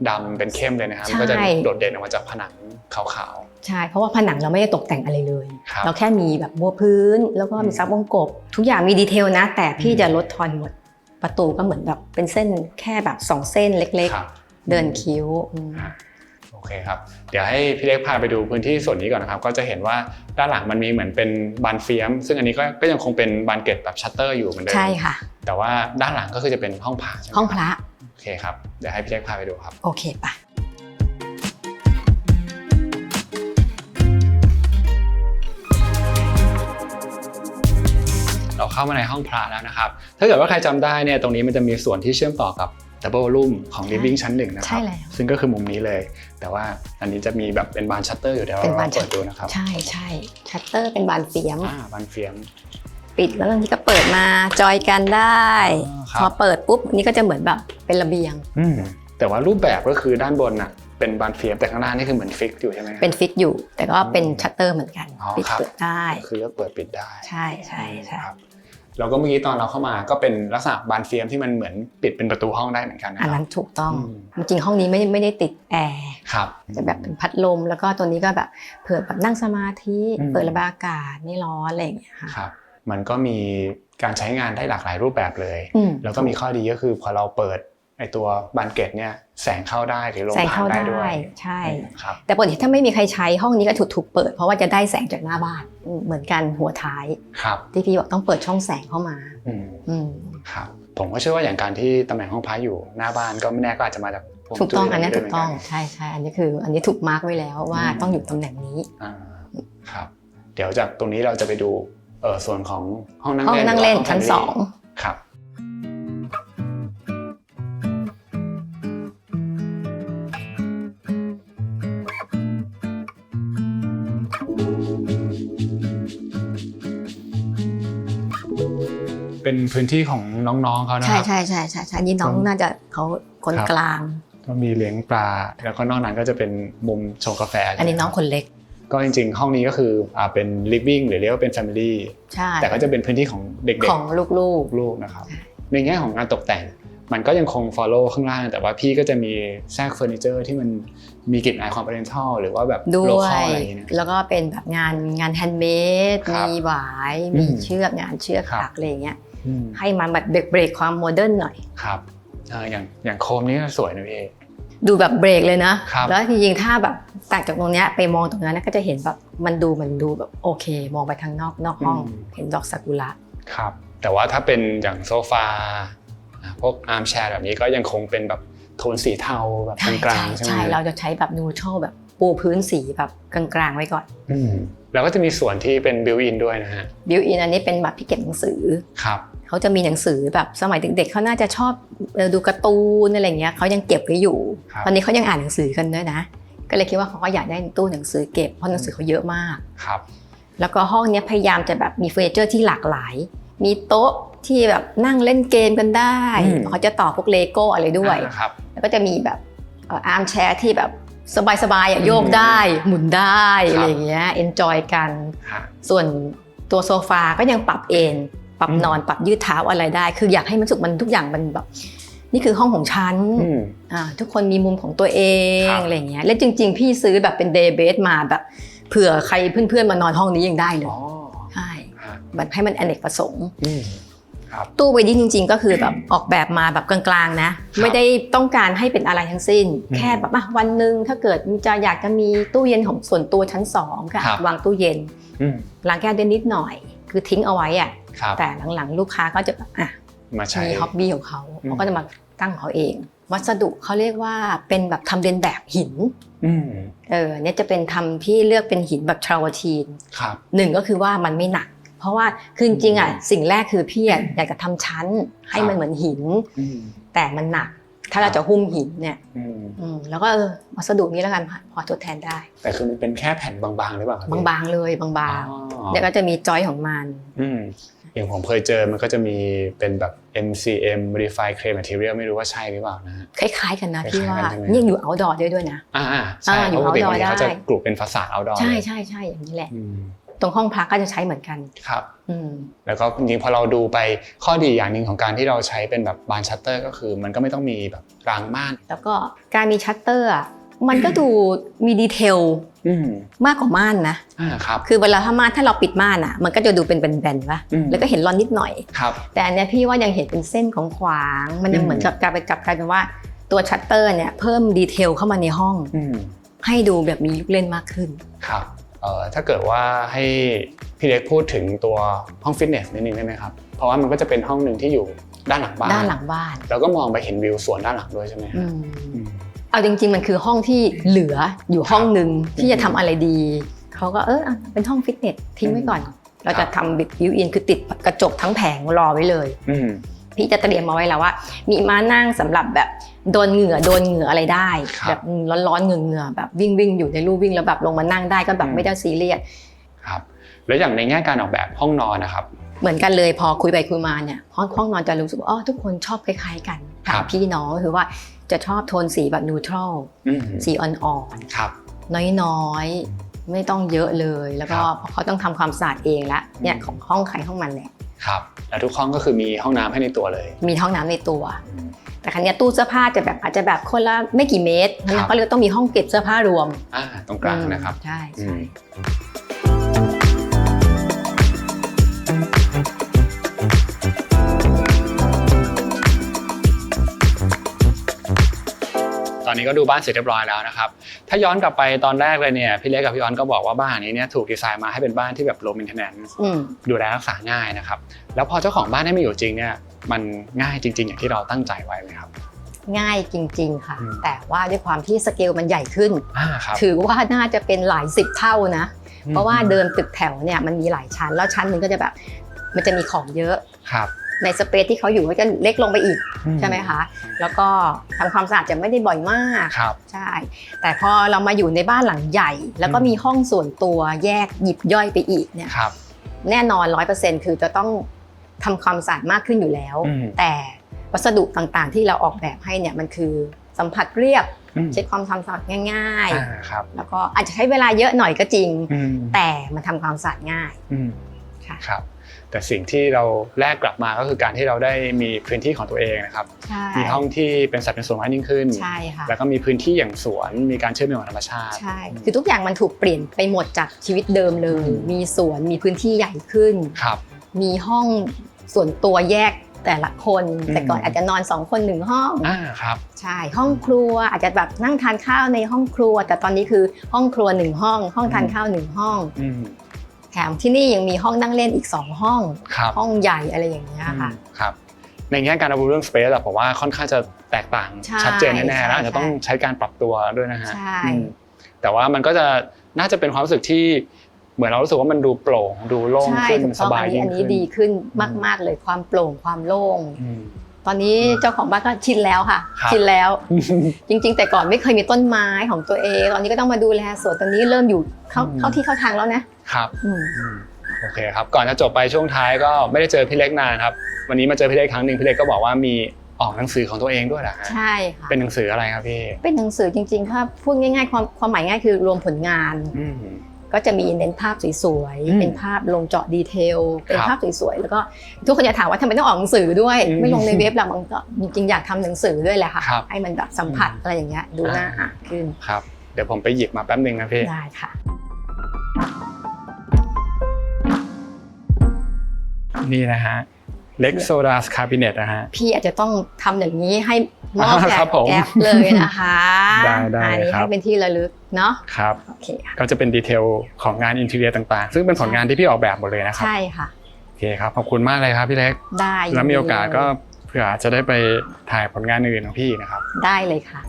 ดำเป็นเข้มเลยนะครับก็จะโดดเด่นออกมาจากผนังขาวๆใช่เพราะว่าผนังเราไม่ได้ตกแต่งอะไรเลยเราแค่มีแบบบัวพื้นแล้วก็มีซับวงกบทุกอย่างมีดีเทลนะแต่พี่จะลดทอนหมดประตูก็เหมือนแบบเป็นเส้นแค่แบบ2เส้นเล็กๆเดินคิ้วโอเคครับเดี๋ยวให้พี่เล็กพาไปดูพื้นที่ส่วนนี้ก่อนนะครับก็จะเห็นว่าด้านหลังมันมีเหมือนเป็นบานเฟียมซึ่งอันนี้ก็ยังคงเป็นบานเกล็ดแบบชัตเตอร์อยู่เหมือนเดิมใช่ค่ะแต่ว่าด้านหลังก็คือจะเป็นห้องพระใช่ไหมห้องพระโอเคครับเดี๋ยวให้พี่เล็กพาไปดูครับโอเคป่ะเราเข้ามาในห้องพระแล้วนะครับถ้าเกิดว่าใครจำได้เนี่ยตรงนี้มันจะมีส่วนที่เชื่อมต่อกับดับเบิลรูมของ living ชั้น1นะครับซึ่งก็คือมุมนี้เลยแต่ว่าอันนี้จะมีแบบเป็นบานชัตเตอร์อยู่เดี๋ยวเราเปิดดูนะครับใช่ชัตเตอร์เป็นบานเฟียมบานเฟียมปิดแล้วบางทีก็เปิดมาจอยกันได้พอเปิดปุ๊บนี่ก็จะเหมือนแบบเป็นระเบียงแต่ว่ารูปแบบก็คือด้านบนน่ะเป็นบานเฟียมแต่ข้างล่างนี่คือเหมือนฟิกอยู่ใช่ไหมเป็นฟิกอยู่แต่ก็เป็นชัตเตอร์เหมือนกันปิดเปิดได้คือเลือกเปิดปิดได้ใช่แล้วก็เมื่อกี้ตอนเราเข้ามาก็เป็นลักษณะบานเฟียมที่มันเหมือนปิดเป็นประตูห้องได้เหมือนกันนะอันนั้นถูกต้องจริงๆห้องนี้ไม่ได้ติดแอร์จะแบบเป็นพัดลมแล้วก็ตัวนี้ก็แบบเผื่อแบบนั่งสมาธิเปิดระบายอากาศไม่ร้อนอะไรอย่างเงี้ยค่ะครับมันก็มีการใช้งานได้หลากหลายรูปแบบเลยแล้วก็มีข้อดีก็คือพอเราเปิดไอตัวบานเกล็ดเนี่ยแสงเข้าได้หรือลมผ่านได้ด้วยใช่แต่ปกติถ้าไม่มีใครใช้ห้องนี้ก็ถูกเปิดเพราะว่าจะได้แสงจากหน้าบ้านเหมือนกันหัวท้ายที่พี่บอกต้องเปิดช่องแสงเข้ามาครับผมก็เชื่อว่าอย่างการที่ตำแหน่งห้องพระอยู่หน้าบ้านก็ไม่แน่ก็อาจจะมาจากถูกต้องอันนี้ถูกต้องใช่อันนี้ถูกมาร์กไว้แล้วว่าต้องอยู่ตำแหน่งนี้ครับเดี๋ยวจากตรงนี้เราจะไปดูส่วนของห้องนั่งเล่นชั้น2ครับ เป็นพื้นที่ของน้องๆเขานะค ใช่ รับ ใช่ใช่ใช่ใช่นี่น้องน่าจะเขาคนกลาง ก็มีเลี้ยงปลาแล้วก็นอกนั้นก็จะเป็นมุมชงกาแฟ อันนี้น้องคนเล็ก ก็จริงๆห้องนี้ก็คือเป็น living หรือเรียกว่าเป็น family ใช่ แต่ก็จะเป็นพื้นที่ของเด็กๆ ของลูก ลูกนะครับในแง่ของการตกแต่งมันก็ยังคง follow ข้างล่างแต่ว่าพี่ก็จะมีแทรกเฟอร์นิเจอร์ที่มันมีกลิ่นอายความ oriental หรือว่าแบบ ๆด้ว local ย อะไรอย่างเงี้ย แล้วก็เป็นแบบงานแฮนด์เมด ครับ มีหวายมี เชือกงานเชือก ครับ ถักอะไรอย่างเงี้ย อืม ให้มันแบบเบรกความโมเดิร์นหน่อย ครับอย่างโคมนี้ก็สวยนะพี่ ดูแบบเบรกเลยนะครับ แล้วจริงๆถ้าแบบต่างจากตรงเนี้ยไปมองตรงนั้นก็จะเห็นแบบมันดูแบบโอเค มองไปทางนอกห้องเห็นดอกซากุระ ครับแต่ว่าถ้าเป็นอย่างโซฟาพวกอาร์มแชร์แบบนี้ก็ยังคงเป็นแบบโทนสีเทาแบบกลางๆใช่ไหม ใช่เราจะใช้แบบนูทรัลแบบปูพื้นสีแบบกลางๆไว้ก่อน แล้วก็จะมีส่วนที่เป็นบิวอินด้วยนะฮะ บิวอินอันนี้เป็นแบบที่เก็บหนังสือ ครับ เขาจะมีหนังสือแบบสมัยเด็กๆเขาน่าจะชอบดูการ์ตูนอะไรเงี้ยเขายังเก็บไว้อยู่ ครับ ตอนนี้เขายังอ่านหนังสือกันด้วยนะก็เลยคิดว่าเขาก็อยากได้ตู้หนังสือเก็บเพราะหนังสือเขาเยอะมาก ครับ แล้วก็ห้องเนี้ยพยายามจะแบบมีเฟอร์นิเจอร์ที่หลากหลาย มีโต๊ะที่แบบนั่งเล่นเกมกันได้เขาจะต่อพวกเลโก้อะไรด้วย ครับ แล้วก็จะมีแบบอาร์มแชร์ที่แบบสบายๆโยกได้หมุนได้อะไรอย่างเงี้ยเอนจอยกัน ส่วนตัวโซฟาก็ยังปรับเอนปรับนอนปรับยืดเท้าอะไรได้ คืออยากให้มันสุกมันทุกอย่างมันแบบนี่คือห้องของฉันทุกคนมีมุมของตัวเองอะไรอย่างเงี้ยและจริงๆพี่ซื้อแบบเป็นเดย์เบดมาแบบเผื่อใครเพื่อนๆมานอนห้องนี้ยังได้เลยใช่แบบให้มันอเนกประสงค์ตู้ไวดิ้งจริงๆก็คือแบบออกแบบมาแบบกลางๆนะไม่ได้ต้องการให้เป็นอะไรทั้งสิ้นแค่แบบวันหนึ่งถ้าเกิดอยากจะมีตู้เย็นของส่วนตัวชั้น2ค่ะวางตู้เย็นล้างแก้วได้นิดหน่อยคือทิ้งเอาไว้อะแต่หลังๆลูกค้าก็จะแบบมาใช้มีฮ็อบบี้ของเขาก็จะมาตั้งของเขาเองวัสดุเขาเรียกว่าเป็นแบบทำเลียนแบบหินเนี่ยจะเป็นทำที่เลือกเป็นหินแบบทราเวอร์ทีนหนึ่งก็คือว่ามันไม่หนักเพราะว่าคือจริงๆสิ่งแรกคือพี่อยากจะทำชั้นให้มันเหมือนหินแต่มันหนักถ้าเราจะหุ้มหินเนี่ยแล้วก็วัสดุนี้แล้วกันพอทดแทนได้แต่คือมันเป็นแค่แผ่นบางๆหรือเปล่าบางๆเลยบางๆแล้วก็จะมีจอยของมันอย่างผมเคยเจอมันก็จะมีเป็นแบบ MCM Modified Clay Material ไม่รู้ว่าใช่หรือเปล่านะคล้ายๆกันนะพี่ว่านี่อยู่ outdoor ด้วยนะใช่เพราะปกติเขาจะกลุ่มเป็นฟาซาด outdoor ใช่อย่างนี้แหละตรงห้องพักก็จะใช้เหมือนกันครับแล้วก็จริงๆพอเราดูไปข้อดีอย่างหนึ่งของการที่เราใช้เป็นแบบบานชัตเตอร์ก็คือมันก็ไม่ต้องมีแบบรางม่านแล้วก็การมีชัตเตอร์มันก็ดูมีดีเทลมากกว่าม่านนะครับคือเวลาถ้าม่านถ้าเราปิดม่านมันก็จะดูเป็นแบนๆป่ะแล้วก็เห็นรอนนิดหน่อยแต่อันนี้พี่ว่ายังเห็นเป็นเส้นของขวางมันยังเหมือนกับกลายเป็นว่าตัวชัตเตอร์เนี่ยเพิ่มดีเทลเข้ามาในห้องให้ดูแบบมีลูกเล่นมากขึ้นครับถ้าเกิดว่าให้พี่เล็กพูดถึงตัวห้องฟิตเนสนิดนึงได้ไหมครับเพราะว่ามันก็จะเป็นห้องหนึ่งที่อยู่ด้านหลังบ้านแล้วก็มองไปเห็นวิวสวนด้านหลังด้วยใช่ไหมเอาจริงๆมันคือห้องที่เหลืออยู่ห้องนึงที่จะทำอะไรดีเขาก็เป็นห้องฟิตเนสทิ้งไว้ก่อนเราจะทำบิวอินคือติดกระจกทั้งแผงรอไว้เลยพี่จะเตรียมมาไว้แล้วว่ามีม้านั่งสำหรับแบบโดนเหงื่ออะไรได้แบบร้อนๆเหงื่อแบบวิ่งอยู่ในลู่วิ่งแล้วแบบลงมานั่งได้ก็แบบไม่ได้ซีเรียสครับแล้วอย่างในแง่การออกแบบห้องนอนนะครับเหมือนกันเลยพอคุยไปคุยมาเนี่ยห้องนอนจะรู้สึกว่าทุกคนชอบคล้ายๆกันพี่น้องก็คือว่าจะชอบโทนสีแบบนูทรัลสีอ่อนๆน้อยๆไม่ต้องเยอะเลยแล้วก็เขาต้องทำความสะอาดเองละเนี่ยของห้องใครห้องมันแหละครับแล้วทุกห้องก็คือมีห้องน้ำให้ในตัวเลยมีห้องน้ำในตัวแต่ครั้งนี้ตู้เสื้อผ้าจะแบบอาจจะแบบคนละไม่กี่เมตรนั้นก็เลยต้องมีห้องเก็บเสื้อผ้ารวมตรงกลางนะครับใช่ตอนนี้ก็ดูบ้านเสร็จเรียบร้อยแล้วนะครับถ้าย้อนกลับไปตอนแรกเลยเนี่ยพี่เล็กกับพี่ออนก็บอกว่าบ้านนี้เนี่ยถูกดีไซน์มาให้เป็นบ้านที่แบบ low maintenance ดูแลรักษาง่ายนะครับแล้วพอเจ้าของบ้านได้มาอยู่จริงเนี่ยมันง่ายจริงๆอย่างที่เราตั้งใจไว้ไหมครับง่ายจริงๆค่ะแต่ว่าด้วยความที่สเกลมันใหญ่ขึ้นถือว่าน่าจะเป็นหลาย10เท่านะเพราะว่าเดินตึกแถวเนี่ยมันมีหลายชั้นแล้วชั้นนึงก็จะแบบมันจะมีของเยอะในสเปซที่เขาอยู่ก็จะเล็กลงไปอีกใช่ไหมคะแล้วก็ทำความสะอาดจะไม่ได้บ่อยมากใช่แต่พอเรามาอยู่ในบ้านหลังใหญ่แล้วก็มีห้องส่วนตัวแยกหยิบย่อยไปอีกเนี่ยแน่นอน 100% คือจะต้อง ทำความสะอาดมากขึ้นอยู่แล้วแต่วัสดุต่างๆที่เราออกแบบให้เนี่ยมันคือสัมผัสเรียบเช็ดความสะอาดง่ายๆแล้วก็อาจจะใช้เวลาเยอะหน่อยก็จริงแต่มันทำความสะอาดง่ายครับแต่สิ่งที่เราแลกกลับมาก็คือการที่เราได้มีพื้นที่ของตัวเองนะครับมีห้องที่เป็นสัดเป็นส่วนมากยิ่งขึ้นแล้วก็มีพื้นที่อย่างสวนมีการเชื่อมโยงกับธรรมชาติใช่คือทุกอย่างมันถูกเปลี่ยนไปหมดจากชีวิตเดิมเลยมีสวนมีพื้นที่ใหญ่ขึ้นมีห้องส่วนตัวแยกแต่ละคนแต่ก่อนอาจจะนอน2คน1ห้องครับใช่ห้องครัวอาจจะแบบนั่งทานข้าวในห้องครัวแต่ตอนนี้คือห้องครัว1ห้องห้องทานข้าว1ห้องแถมที่นี่ยังมีห้องนั่งเล่นอีก2ห้องห้องใหญ่อะไรอย่างเงี้ยค่ะครับในแง่การดูเรื่อง space ผมว่าค่อนข้างจะแตกต่างชัดเจนแน่ๆแล้วอาจจะต้องใช้การปรับตัวด้วยนะฮะแต่ว่ามันก็จะน่าจะเป็นความรู้สึกที่เหมือนเรารู้สึกว่ามันดูโปร่งดูโล่งขึ้นสบายยิ่งขึ้นอันนี้ดีขึ้นมากๆเลยความโปร่งความโล่งตอนนี้เจ้าของบ้านก็ชินแล้วค่ะชินแล้วจริงๆแต่ก่อนไม่เคยมีต้นไม้ของตัวเองตอนนี้ก็ต้องมาดูแลสวนตอนนี้เริ่มอยู่เข้าที่เข้าทางแล้วนะครับโอเคครับก่อนจะจบไปช่วงท้ายก็ไม่ได้เจอพี่เล็กนานครับวันนี้มาเจอพี่เล็กครั้งนึงพี่เล็กก็บอกว่ามีออกหนังสือของตัวเองด้วยเหรอฮะใช่ค่ะเป็นหนังสืออะไรครับพี่เป็นหนังสือจริงๆถ้าพูดง่ายๆความหมายง่ายคือรวมผลงานก็จะมีเน้นภาพสวยๆเป็นภาพลงเจาะดีเทลเป็นภาพสวยๆแล้วก็ทุกคนจะถามว่าทำไมต้องออกหนังสือด้วยไม่ลงในเว็บหรอกมันก็จริงๆอยากทำหนังสือด้วยแหละค่ะให้มันแบบสัมผัสอะไรอย่างเงี้ยดูน่าอ่านขึ้นครับเดี๋ยวผมไปหยิบมาแป๊บนึงนะพี่ได้ค่ะนี่นะฮะเล็กโซดาสคาบิเนตนะฮะพี่อาจจะต้องทำอย่างนี้ให้มอบแก๊ปเลยนะคะได้ครับให้เป็นที่ระลึกเนาะครับโอเคก็จะเป็นดีเทลของงานอินทีเรียต่างๆซึ่งเป็นผลงานที่พี่ออกแบบหมดเลยนะครับใช่ค่ะโอเคครับขอบคุณมากเลยครับพี่เล็กได้แล้วมีโอกาสก็เผื่อจะได้ไปถ่ายผลงานอื่นของพี่นะครับได้เลยค่ะ